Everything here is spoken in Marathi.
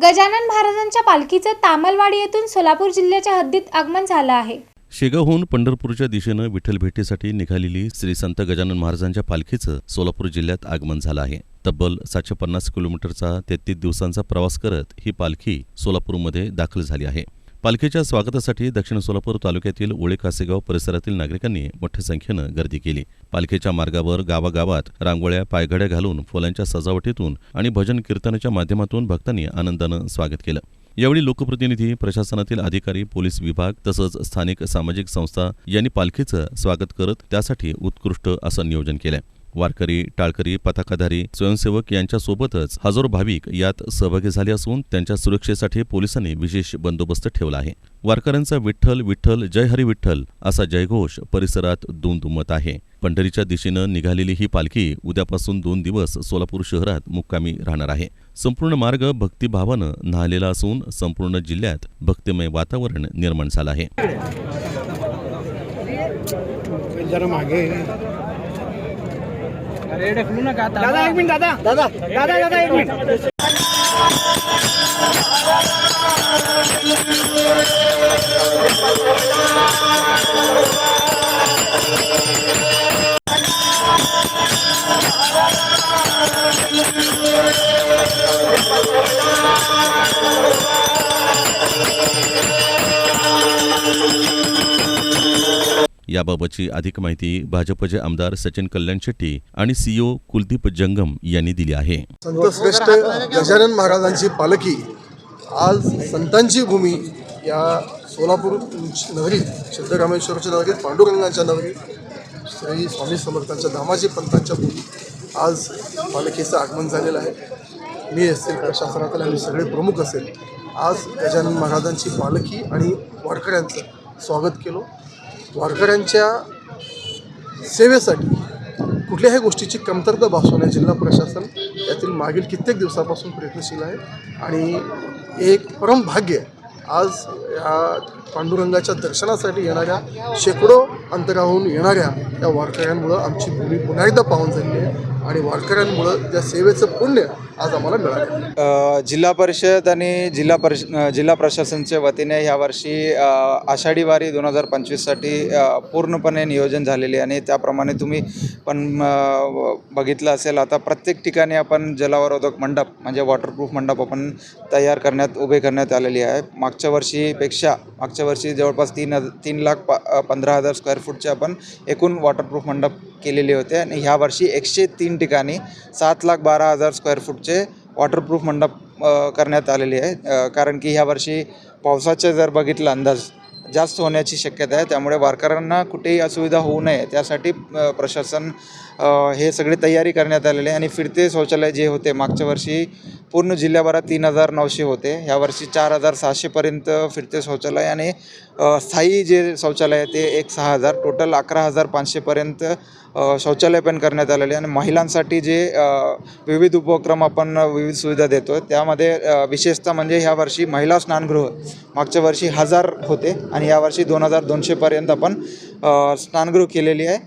गजानन महाराजांच्या पालखीचं तामलवाडी येथून सोलापूर जिल्ह्याच्या हद्दीत आगमन झालं आहे। शेगावहून पंढरपूरच्या दिशेनं विठ्ठल भेटीसाठी निघालेली श्री संत गजानन महाराजांच्या पालखीचं सोलापूर जिल्ह्यात आगमन झालं आहे। तब्बल 750 किलोमीटरचा 33 दिवसांचा प्रवास करत ही पालखी सोलापूरमध्ये दाखल झाली आहे। पालखीच्या स्वागतासाठी दक्षिण सोलापूर तालुक्यातील ओळे कासेगाव परिसरातील नागरिकांनी मोठ्या संख्येनं गर्दी केली। पालखीच्या मार्गावर गावागावात रांगोळ्या पायघड्या घालून फुलांच्या सजावटीतून आणि भजन कीर्तनाच्या माध्यमातून भक्तांनी आनंदानं स्वागत केलं। यावेळी लोकप्रतिनिधी, प्रशासनातील अधिकारी, पोलीस विभाग तसंच स्थानिक सामाजिक संस्था यांनी पालखीचं स्वागत करत त्यासाठी उत्कृष्ट असं नियोजन केलं। वारकरी, टाळकरी, पताकाधारी, स्वयंसेवक यांच्यासोबतच हजारो भाविक यात सहभागी झाले असून त्यांच्या सुरक्षेसाठी पोलिसांनी विशेष बंदोबस्त ठेवला आहे। वारकऱ्यांचा विठ्ठल विठ्ठल जय हरी विठ्ठल असा जयघोष परिसरात दुमदुमत आहे। पंढरीच्या दिशेनं निघालेली ही पालखी उद्यापासून 2 दिवस सोलापूर शहरात मुक्कामी राहणार आहे। संपूर्ण मार्ग भक्तिभावानं न्हालेला असून संपूर्ण जिल्ह्यात भक्तिमय वातावरण निर्माण झालं आहे। दादा एक मिनिट दादा 1 मिनिट। याबाबतची अधिक माहिती भाजपचे आमदार सचिन कल्याण शेट्टी आणि सीईओ कुलदीप जंगम यांनी दिली आहे। संत श्रेष्ठ गजानन महाराजांची पालखी आज संतांची भूमी या सोलापूर नगरीत, सिद्धरामेश्वरच्या नगरीत, पांडुरंगाच्या नगरीत, श्री स्वामी समर्थांच्या धामाजी पंथांच्या भूमी आज पालखीचं आगमन झालेलं आहे। मी असेल, प्रशासनातील आम्ही सगळे प्रमुख असेल, आज गजानन महाराजांची पालखी आणि वारकऱ्यांचं स्वागत केलं। वारकऱ्यांच्या सेवेसाठी कुठल्याही गोष्टीची कमतरता भासू नये जिल्हा प्रशासन यातील मागील कित्येक दिवसापासून प्रयत्नशील आहे आणि एक परम भाग्य आज या पांडुरंगाच्या दर्शनासाठी येणाऱ्या शेकडो अंतराहून येणाऱ्या या वारकऱ्यांमुळं आमची भूमी पुन्हा एकदा पावन झाली आहे आणि वारकऱ्यांमुळं त्या सेवेचं पुण्य आज आम्हाला मिळालं। जिल्हा परिषद आणि जिल्हा प्रशासनच्या वतीने यावर्षी आषाढी वारी 2025साठी पूर्णपणे नियोजन झालेले आणि त्याप्रमाणे तुम्ही पण बघितलं असेल, आता प्रत्येक ठिकाणी आपण जलावरोधक मंडप म्हणजे वॉटरप्रूफ मंडप आपण उभे करण्यात आलेली आहे। मागच्या वर्षी जवळपास 3,15,000 स्क्वेअर फूटचे आपण एकूण वॉटरप्रूफ मंडप केलेले होते आणि ह्या वर्षी 103 ठिकाणी 7,12,000 स्क्वेअर फूटचे वॉटरप्रूफ मंडप करण्यात आलेले आहे। कारण की ह्या वर्षी पावसाचे जर बघितलं अंदाज जास्त होण्याची शक्यता आहे, त्यामुळे वारकऱ्यांना कुठेही असुविधा होऊ नये त्यासाठी प्रशासन हे सगळी तयारी करण्यात आलेली आहे। आणि फिरते शौचालय जे होते मागच्या वर्षी पूर्ण जिल्ह्याभरात 3,900 होते, यावर्षी 4,600पर्यंत फिरते शौचालय आणि स्थायी जे शौचालय आहे ते 6,000, टोटल 11,500पर्यंत शौचालय पण करण्यात आलेले आणि महिलांसाठी जे विविध उपक्रम आपण विविध सुविधा देतो त्यामध्ये विशेषतः म्हणजे ह्या वर्षी महिला स्नानगृह मागच्या वर्षी 1,000 होते आणि यावर्षी 2,200पर्यंत आपण स्नानगृह केलेली आहे।